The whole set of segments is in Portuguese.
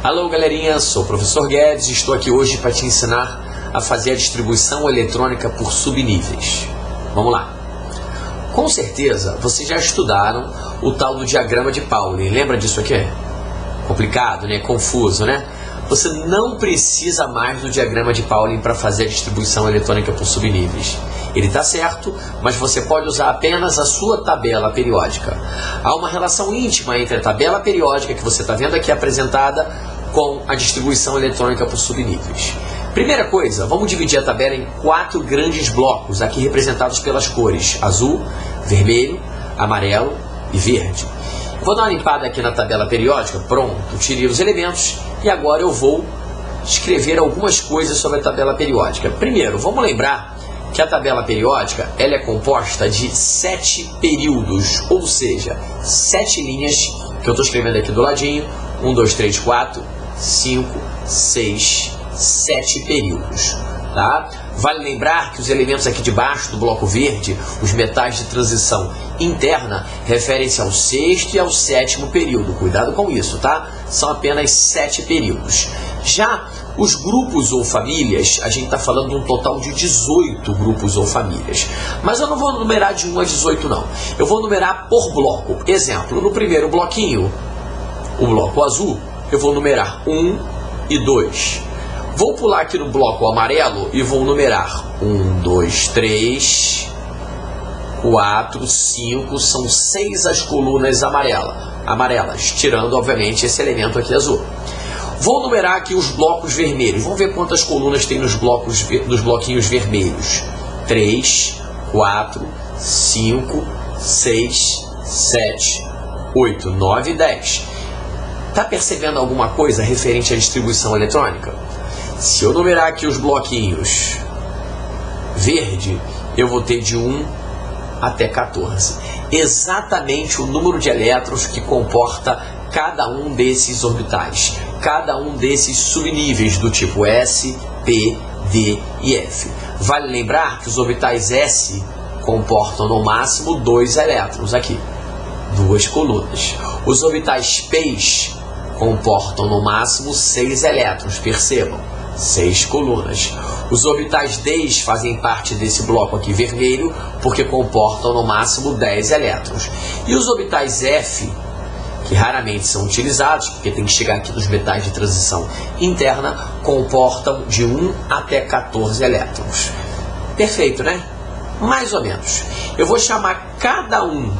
Alô galerinha, sou o professor Guedes e estou aqui hoje para te ensinar a fazer a distribuição eletrônica por subníveis. Vamos lá. Com certeza vocês já estudaram o tal do diagrama de Pauling. Lembra disso aqui? Complicado, né? Confuso, né? Você não precisa mais do diagrama de Pauling para fazer a distribuição eletrônica por subníveis. Ele está certo, mas você pode usar apenas a sua tabela periódica. Há uma relação íntima entre a tabela periódica que você está vendo aqui apresentada com a distribuição eletrônica por subníveis. Primeira coisa, vamos dividir a tabela em 4 grandes blocos, aqui representados pelas cores azul, vermelho, amarelo e verde. Vou dar uma limpada aqui na tabela periódica, pronto, tirei os elementos e agora eu vou escrever algumas coisas sobre a tabela periódica. Primeiro, vamos lembrar que a tabela periódica ela é composta de 7 períodos, ou seja, 7 linhas que eu estou escrevendo aqui do ladinho, 1, 2, 3, 4, 5, 6, 7 períodos. Tá? Vale lembrar que os elementos aqui de baixo do bloco verde, os metais de transição interna, referem-se ao 6º e ao 7º período. Cuidado com isso, tá? São apenas 7 períodos. Já os grupos ou famílias, a gente está falando de um total de 18 grupos ou famílias. Mas eu não vou numerar de 1 a 18 não. Eu vou numerar por bloco. Exemplo, no primeiro bloquinho, o bloco azul, eu vou numerar 1 e 2. Vou pular aqui no bloco amarelo e vou numerar 1, 2, 3, 4, 5, são 6 as colunas amarelas, tirando obviamente esse elemento aqui azul. Vou numerar aqui os blocos vermelhos, vamos ver quantas colunas tem nos bloquinhos vermelhos. 3, 4, 5, 6, 7, 8, 9 e 10. Está percebendo alguma coisa referente à distribuição eletrônica? Se eu numerar aqui os bloquinhos verde, eu vou ter de 1 até 14. Exatamente o número de elétrons que comporta cada um desses orbitais, cada um desses subníveis do tipo S, P, D e F. Vale lembrar que os orbitais S comportam no máximo 2 elétrons aqui, 2 colunas. Os orbitais P comportam no máximo 6 elétrons, percebam, 6 colunas. Os orbitais D fazem parte desse bloco aqui vermelho, porque comportam no máximo 10 elétrons. E os orbitais F, que raramente são utilizados, porque tem que chegar aqui nos metais de transição interna, comportam de 1 até 14 elétrons. Perfeito, né? Mais ou menos. Eu vou chamar cada um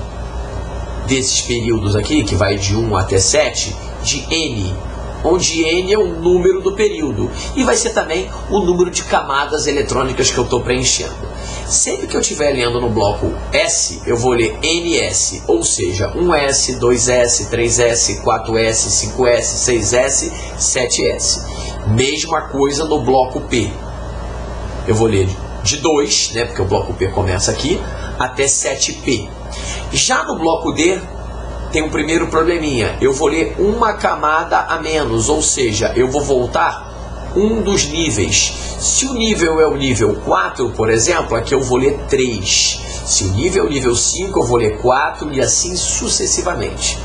desses períodos aqui, que vai de 1 até 7, de N, onde N é o número do período e vai ser também o número de camadas eletrônicas que eu estou preenchendo. Sempre que eu estiver lendo no bloco S, eu vou ler NS, ou seja, 1S, 2S, 3S, 4S, 5S, 6S, 7S. Mesma coisa no bloco P. Eu vou ler de 2, né, porque o bloco P começa aqui, até 7P. Já no bloco D, tem um primeiro probleminha. Eu vou ler uma camada a menos, ou seja, eu vou voltar um dos níveis. Se o nível é o nível 4, por exemplo, aqui eu vou ler 3. Se o nível é o nível 5, eu vou ler 4 e assim sucessivamente.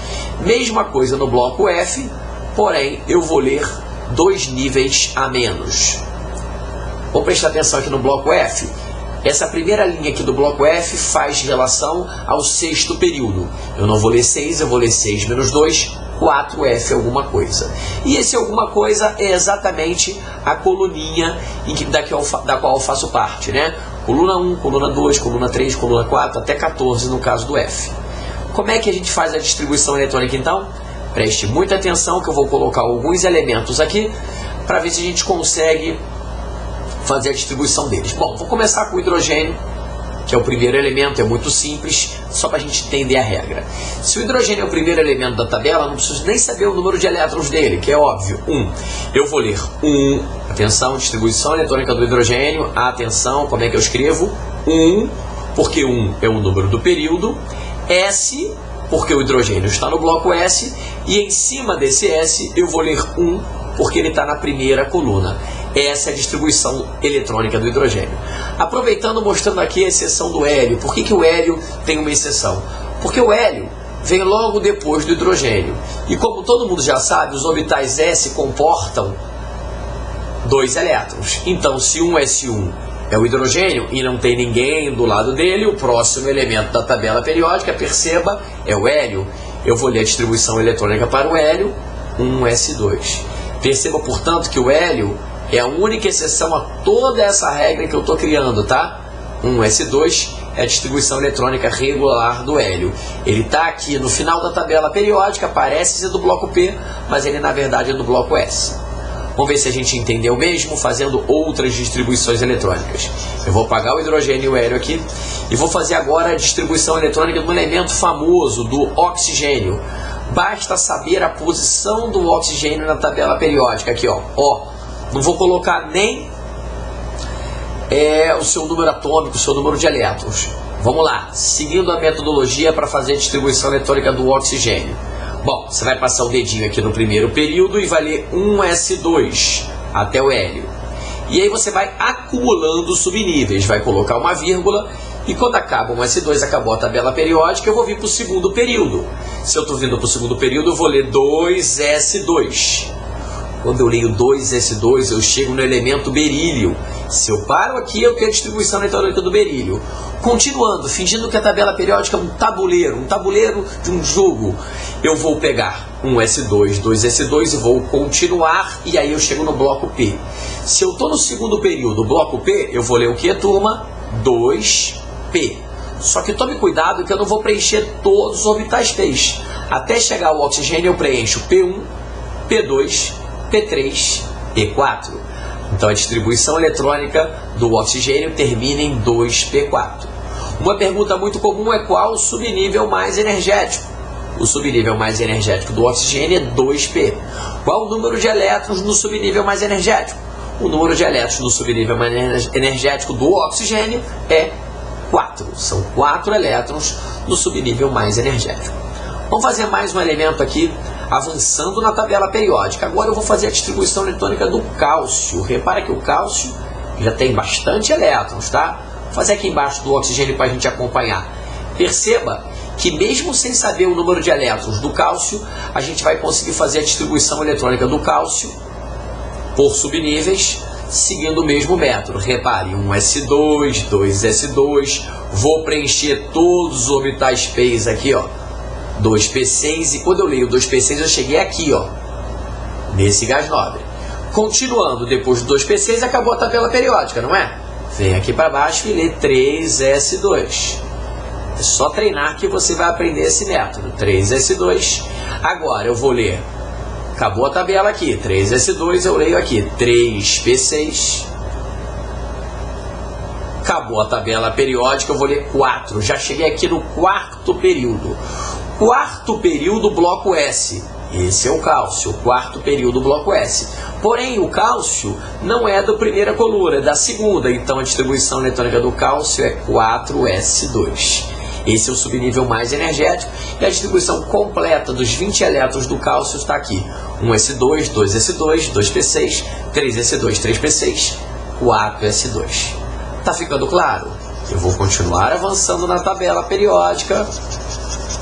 Mesma coisa no bloco F, porém eu vou ler 2 níveis a menos. Vamos prestar atenção aqui no bloco F. Essa primeira linha aqui do bloco F faz relação ao 6º período. Eu não vou ler 6, eu vou ler 6 menos 2, 4F alguma coisa. E esse alguma coisa é exatamente a coluninha da qual eu faço parte, né? Coluna 1, coluna 2, coluna 3, coluna 4, até 14 no caso do F. Como é que a gente faz a distribuição eletrônica então? Preste muita atenção que eu vou colocar alguns elementos aqui para ver se a gente consegue fazer a distribuição deles. Bom, vou começar com o hidrogênio, que é o primeiro elemento, é muito simples, só para a gente entender a regra. Se o hidrogênio é o primeiro elemento da tabela, não preciso nem saber o número de elétrons dele, que é óbvio, 1. Eu vou ler 1, atenção, distribuição eletrônica do hidrogênio, atenção, como é que eu escrevo? 1, porque 1 é o número do período, S, porque o hidrogênio está no bloco S, e em cima desse S eu vou ler 1, porque ele está na primeira coluna. Essa é a distribuição eletrônica do hidrogênio. Aproveitando, mostrando aqui a exceção do hélio. Por que o hélio tem uma exceção? Porque o hélio vem logo depois do hidrogênio. E como todo mundo já sabe, os orbitais S comportam 2 elétrons. Então, se um S1 é o hidrogênio e não tem ninguém do lado dele, o próximo elemento da tabela periódica, perceba, é o hélio. Eu vou ler a distribuição eletrônica para o hélio, 1s2. Perceba, portanto, que o hélio é a única exceção a toda essa regra que eu estou criando, tá? 1s2 é a distribuição eletrônica regular do hélio. Ele está aqui no final da tabela periódica, parece ser do bloco P, mas ele na verdade é do bloco S. Vamos ver se a gente entendeu mesmo fazendo outras distribuições eletrônicas. Eu vou apagar o hidrogênio e o hélio aqui e vou fazer agora a distribuição eletrônica do elemento famoso, do oxigênio. Basta saber a posição do oxigênio na tabela periódica aqui, ó. Não vou colocar nem o seu número atômico, o seu número de elétrons. Vamos lá, seguindo a metodologia para fazer a distribuição eletrônica do oxigênio. Bom, você vai passar o dedinho aqui no primeiro período e vai ler 1s2 até o hélio. E aí você vai acumulando subníveis, vai colocar uma vírgula e quando acaba 1s2, acabou a tabela periódica, eu vou vir para o segundo período. Se eu estou vindo para o segundo período, eu vou ler 2s2. Quando eu leio 2s2, eu chego no elemento berílio. Se eu paro aqui, eu tenho a distribuição eletrônica do berílio. Continuando, fingindo que a tabela periódica é um tabuleiro de um jogo, eu vou pegar 1s2, 2s2 e vou continuar, e aí eu chego no bloco P. Se eu estou no segundo período, bloco P, eu vou ler o que, turma? 2P. Só que tome cuidado que eu não vou preencher todos os orbitais P. Até chegar ao oxigênio, eu preencho P1, P2, P3, P4. Então a distribuição eletrônica do oxigênio termina em 2P4. Uma pergunta muito comum é qual o subnível mais energético? O subnível mais energético do oxigênio é 2P. Qual o número de elétrons no subnível mais energético? O número de elétrons no subnível mais energético do oxigênio é 4. São 4 elétrons no subnível mais energético. Vamos fazer mais um elemento aqui, avançando na tabela periódica. Agora eu vou fazer a distribuição eletrônica do cálcio. Repara que o cálcio já tem bastante elétrons, tá? Vou fazer aqui embaixo do oxigênio para a gente acompanhar. Perceba que mesmo sem saber o número de elétrons do cálcio, a gente vai conseguir fazer a distribuição eletrônica do cálcio por subníveis, seguindo o mesmo método. Repare, 1s2, 2s2, vou preencher todos os orbitais P aqui, ó. 2p6, e quando eu leio 2p6 eu cheguei aqui, ó, nesse gás nobre. Continuando, depois do 2p6 acabou a tabela periódica, não é? Vem aqui para baixo e lê 3s2. É só treinar que você vai aprender esse método. 3s2. Agora eu vou ler, acabou a tabela aqui, 3s2, eu leio aqui 3p6. Acabou a tabela periódica, eu vou ler 4. Já cheguei aqui no quarto período. Quarto período, bloco S. Esse é o cálcio, quarto período, bloco S. Porém, o cálcio não é da primeira coluna, é da segunda. Então, a distribuição eletrônica do cálcio é 4s2. Esse é o subnível mais energético. E a distribuição completa dos 20 elétrons do cálcio está aqui. 1s2, 2s2, 2p6, 3s2, 3p6, 4s2. Tá ficando claro? Eu vou continuar avançando na tabela periódica,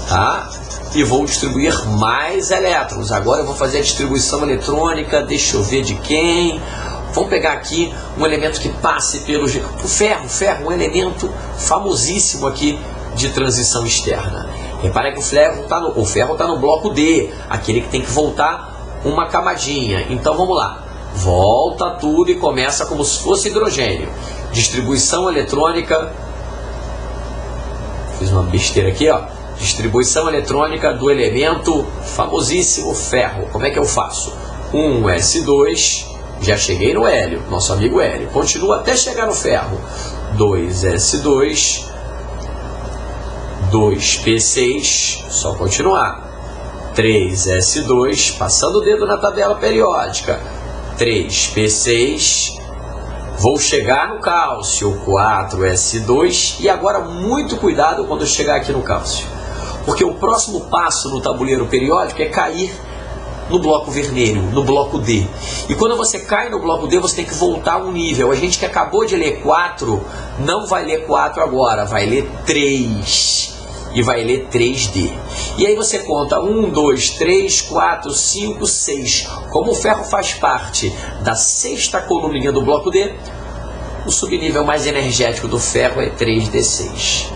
tá? E vou distribuir mais elétrons. Agora eu vou fazer a distribuição eletrônica, deixa eu ver de quem. Vamos pegar aqui um elemento que passe pelo ferro, um elemento famosíssimo aqui de transição externa. Repare que o ferro está no bloco D, aquele que tem que voltar uma camadinha. Então vamos lá. Volta tudo e começa como se fosse hidrogênio. Distribuição eletrônica. Fiz uma besteira aqui, ó. Distribuição eletrônica do elemento famosíssimo ferro. Como é que eu faço? 1s2, já cheguei no hélio, nosso amigo hélio. Continua até chegar no ferro. 2s2, 2p6, só continuar. 3s2, passando o dedo na tabela periódica. 3p6, vou chegar no cálcio, 4s2, e agora muito cuidado quando eu chegar aqui no cálcio. Porque o próximo passo no tabuleiro periódico é cair no bloco vermelho, no bloco D. E quando você cai no bloco D, você tem que voltar um nível. A gente que acabou de ler 4, não vai ler 4 agora, vai ler 3. e vai ler 3D. E aí você conta 1, 2, 3, 4, 5, 6. Como o ferro faz parte da sexta coluninha do bloco D, o subnível mais energético do ferro é 3D6.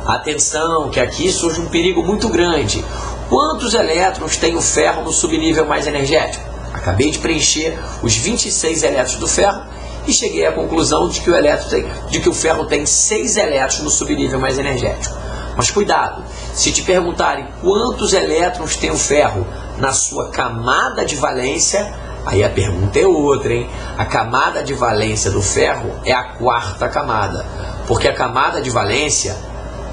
Atenção, que aqui surge um perigo muito grande. Quantos elétrons tem o ferro no subnível mais energético? Acabei de preencher os 26 elétrons do ferro e cheguei à conclusão de que o ferro tem 6 elétrons no subnível mais energético. Mas cuidado, se te perguntarem quantos elétrons tem o ferro na sua camada de valência, aí a pergunta é outra, hein? A camada de valência do ferro é a quarta camada, porque a camada de valência,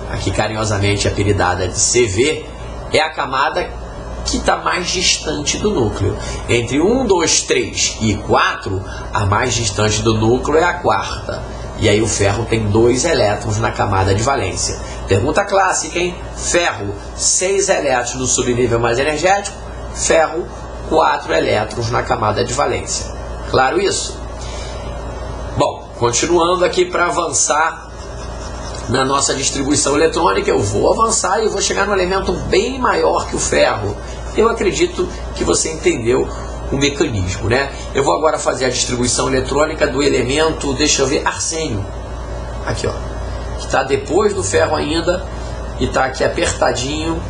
aqui carinhosamente apelidada de CV, é a camada que está mais distante do núcleo. Entre 1, 2, 3 e 4, a mais distante do núcleo é a quarta. E aí o ferro tem 2 elétrons na camada de valência. Pergunta clássica, hein? Ferro, 6 elétrons no subnível mais energético. Ferro, 4 elétrons na camada de valência. Claro isso? Bom, continuando aqui para avançar na nossa distribuição eletrônica, eu vou avançar e eu vou chegar num elemento bem maior que o ferro. Eu acredito que você entendeu o mecanismo, né? Eu vou agora fazer a distribuição eletrônica do elemento, deixa eu ver, arsênio. Aqui, ó. Que está depois do ferro ainda e está aqui apertadinho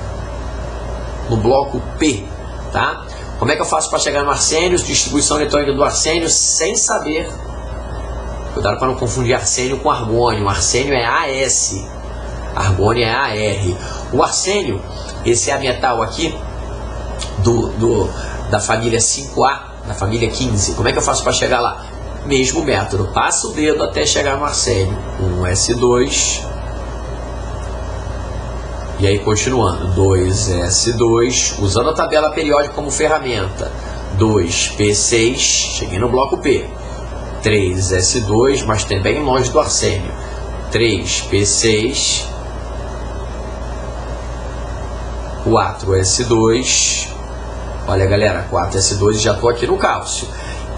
no bloco P, tá? Como é que eu faço para chegar no arsênio? Distribuição eletrônica do arsênio sem saber. Cuidado para não confundir arsênio com argônio. Arsênio é AS, argônio é AR. O arsênio, esse é a metal aqui da família 5A, da família 15. Como é que eu faço para chegar lá? Mesmo método, passa o dedo até chegar no arsênio. 1S2, e aí continuando, 2S2, usando a tabela periódica como ferramenta. 2P6, cheguei no bloco P. 3S2, mas também longe do arsênio. 3P6, 4S2. Olha, galera, 4S2, já estou aqui no cálcio.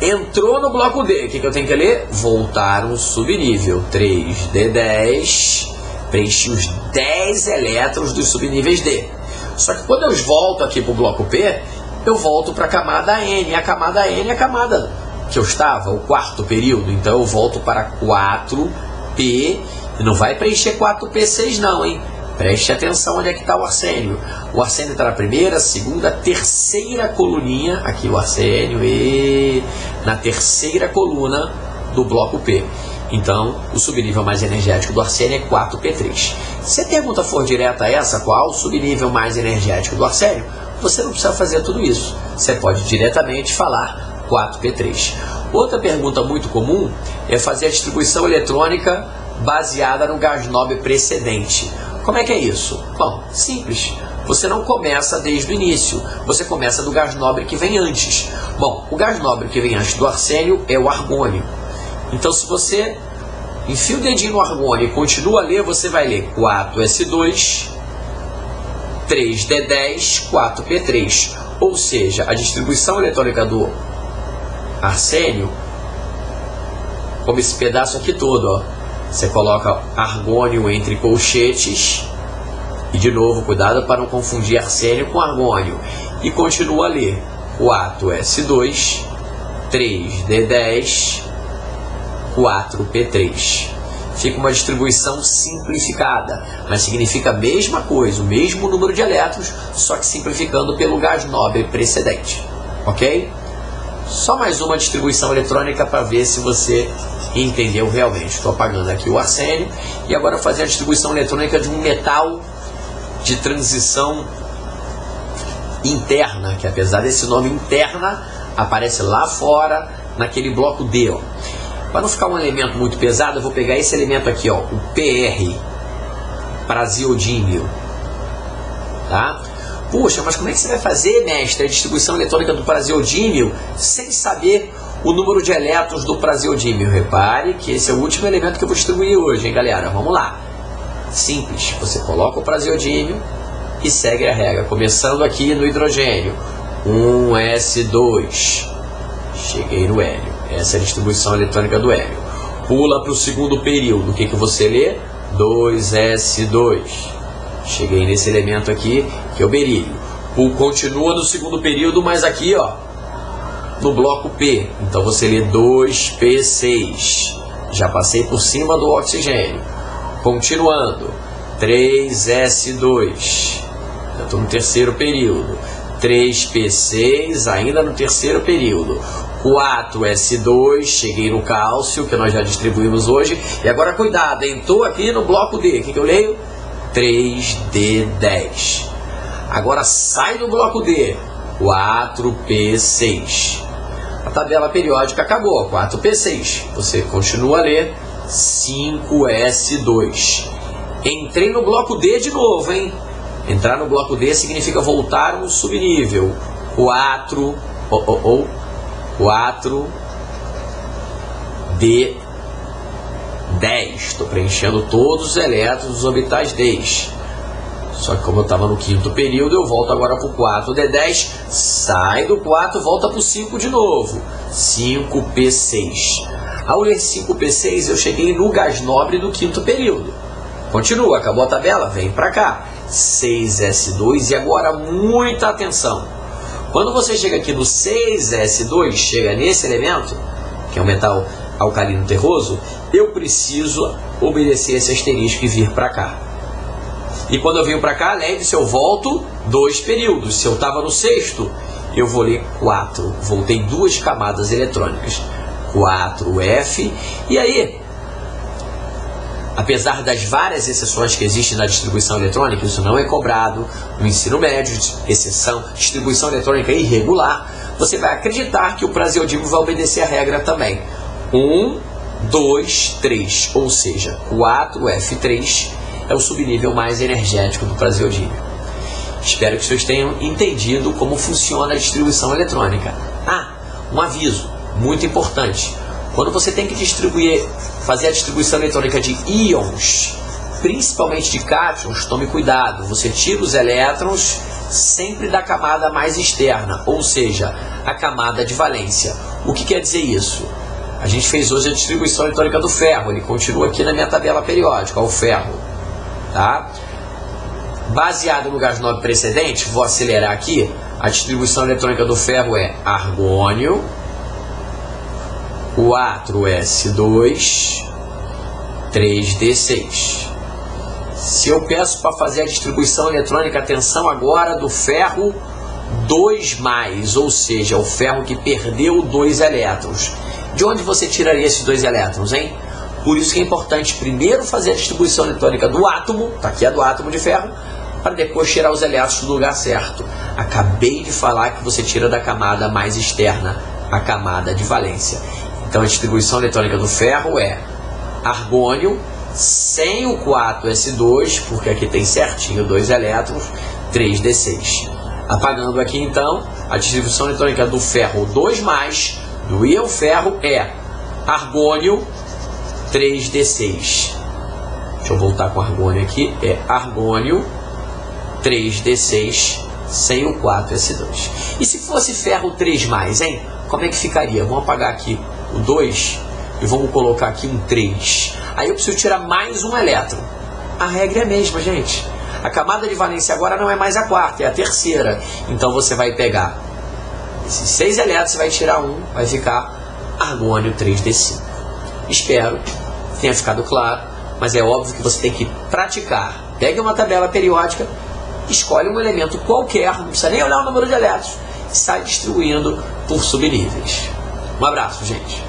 Entrou no bloco D, o que eu tenho que ler? Voltar um subnível. 3D10, preenchi os 10 elétrons dos subníveis D. Só que quando eu volto aqui para o bloco P, eu volto para a camada N. A camada N é a camada que eu estava, o quarto período. Então eu volto para 4P, e não vai preencher 4P6 não, hein? Preste atenção onde é que está o arsênio. O arsênio está na primeira, segunda, terceira coluninha, aqui o arsênio, e na terceira coluna do bloco P. Então, o subnível mais energético do arsênio é 4P3. Se a pergunta for direta a essa, qual o subnível mais energético do arsênio, você não precisa fazer tudo isso. Você pode diretamente falar 4P3. Outra pergunta muito comum é fazer a distribuição eletrônica baseada no gás nobre precedente. Como é que é isso? Bom, simples. Você não começa desde o início. Você começa do gás nobre que vem antes. Bom, o gás nobre que vem antes do arsênio é o argônio. Então, se você enfia o dedinho no argônio e continua a ler, você vai ler 4S2, 3D10, 4P3. Ou seja, a distribuição eletrônica do arsênio, como esse pedaço aqui todo, ó. Você coloca argônio entre colchetes e, de novo, cuidado para não confundir arsênio com argônio. E continua a ler 4S2, 3D10, 4P3. Fica uma distribuição simplificada, mas significa a mesma coisa, o mesmo número de elétrons, só que simplificando pelo gás nobre precedente. Ok? Só mais uma distribuição eletrônica para ver se você entendeu realmente. Estou apagando aqui o arsênio e agora fazer a distribuição eletrônica de um metal de transição interna, que apesar desse nome interna, aparece lá fora naquele bloco D. Ó. Para não ficar um elemento muito pesado, eu vou pegar esse elemento aqui, ó, o PR, praseodímio. Tá? Puxa, mas como é que você vai fazer, mestre, a distribuição eletrônica do praseodímio sem saber o número de elétrons do praseodímio? Repare que esse é o último elemento que eu vou distribuir hoje, hein, galera? Vamos lá. Simples. Você coloca o praseodímio e segue a regra. Começando aqui no hidrogênio. 1S2. Cheguei no hélio. Essa é a distribuição eletrônica do hélio. Pula para o segundo período. O que você lê? 2S2. cheguei nesse elemento aqui, que é o berílio. Continua no segundo período, mas aqui, ó, no bloco P. Então você lê 2P6. Já passei por cima do oxigênio. Continuando, 3S2. Já estou no terceiro período. 3P6, ainda no terceiro período. 4S2, cheguei no cálcio, que nós já distribuímos hoje. E agora cuidado, hein? Estou aqui no bloco D. O que eu leio? 3D10. Agora sai do bloco D. 4P6. A tabela periódica acabou. 4P6. Você continua a ler 5S2. Entrei no bloco D de novo, hein? Entrar no bloco D significa voltar um subnível. 4D10. Estou preenchendo todos os elétrons dos orbitais D. Só que como eu estava no quinto período, eu volto agora para o 4D10. Sai do 4, volta para o 5 de novo. 5P6. Ao ler 5P6, eu cheguei no gás nobre do quinto período. Continua, acabou a tabela, vem para cá. 6S2 e agora muita atenção. Quando você chega aqui no 6S2, chega nesse elemento, que é um metal alcalino terroso, eu preciso obedecer esse asterisco e vir para cá. E quando eu venho para cá, lembre-se, eu volto 2 períodos. Se eu estava no sexto, eu vou ler 4. Voltei 2 camadas eletrônicas. 4F. E aí, apesar das várias exceções que existem na distribuição eletrônica, isso não é cobrado no ensino médio, exceção, distribuição eletrônica irregular, você vai acreditar que o praseodímio vai obedecer a regra também. 1, 2, 3, ou seja, 4F3 é o subnível mais energético do praseodímio. Espero que vocês tenham entendido como funciona a distribuição eletrônica. Um aviso muito importante. Quando você tem que fazer a distribuição eletrônica de íons, principalmente de cátions, tome cuidado. Você tira os elétrons sempre da camada mais externa, ou seja, a camada de valência. O que quer dizer isso? A gente fez hoje a distribuição eletrônica do ferro. Ele continua aqui na minha tabela periódica, o ferro. Tá? Baseado no gás nobre precedente, vou acelerar aqui. A distribuição eletrônica do ferro é argônio, 4S2, 3D6. Se eu peço para fazer a distribuição eletrônica, atenção agora, do ferro 2+, ou seja, o ferro que perdeu 2 elétrons. De onde você tiraria esses 2 elétrons, hein? Por isso que é importante primeiro fazer a distribuição eletrônica do átomo, tá aqui a do átomo de ferro, para depois tirar os elétrons do lugar certo. Acabei de falar que você tira da camada mais externa, a camada de valência. Então a distribuição eletrônica do ferro é argônio, sem o 4S2, porque aqui tem certinho 2 elétrons, 3D6. Apagando aqui então, a distribuição eletrônica do ferro 2+, do íon ferro é argônio, 3D6. Deixa eu voltar com argônio aqui, é argônio, 3D6, sem o 4S2. E se fosse ferro 3+, hein? Como é que ficaria? Vamos apagar aqui o 2 e vamos colocar aqui um 3. Aí eu preciso tirar mais um elétron. A regra é a mesma, gente. A camada de valência agora não é mais a quarta, é a terceira. Então você vai pegar esses 6 elétrons, vai tirar um, vai ficar argônio 3D5. Espero que tenha ficado claro, mas é óbvio que você tem que praticar. Pegue uma tabela periódica, escolhe um elemento qualquer, não precisa nem olhar o número de elétrons, e sai distribuindo por subníveis. Um abraço, gente.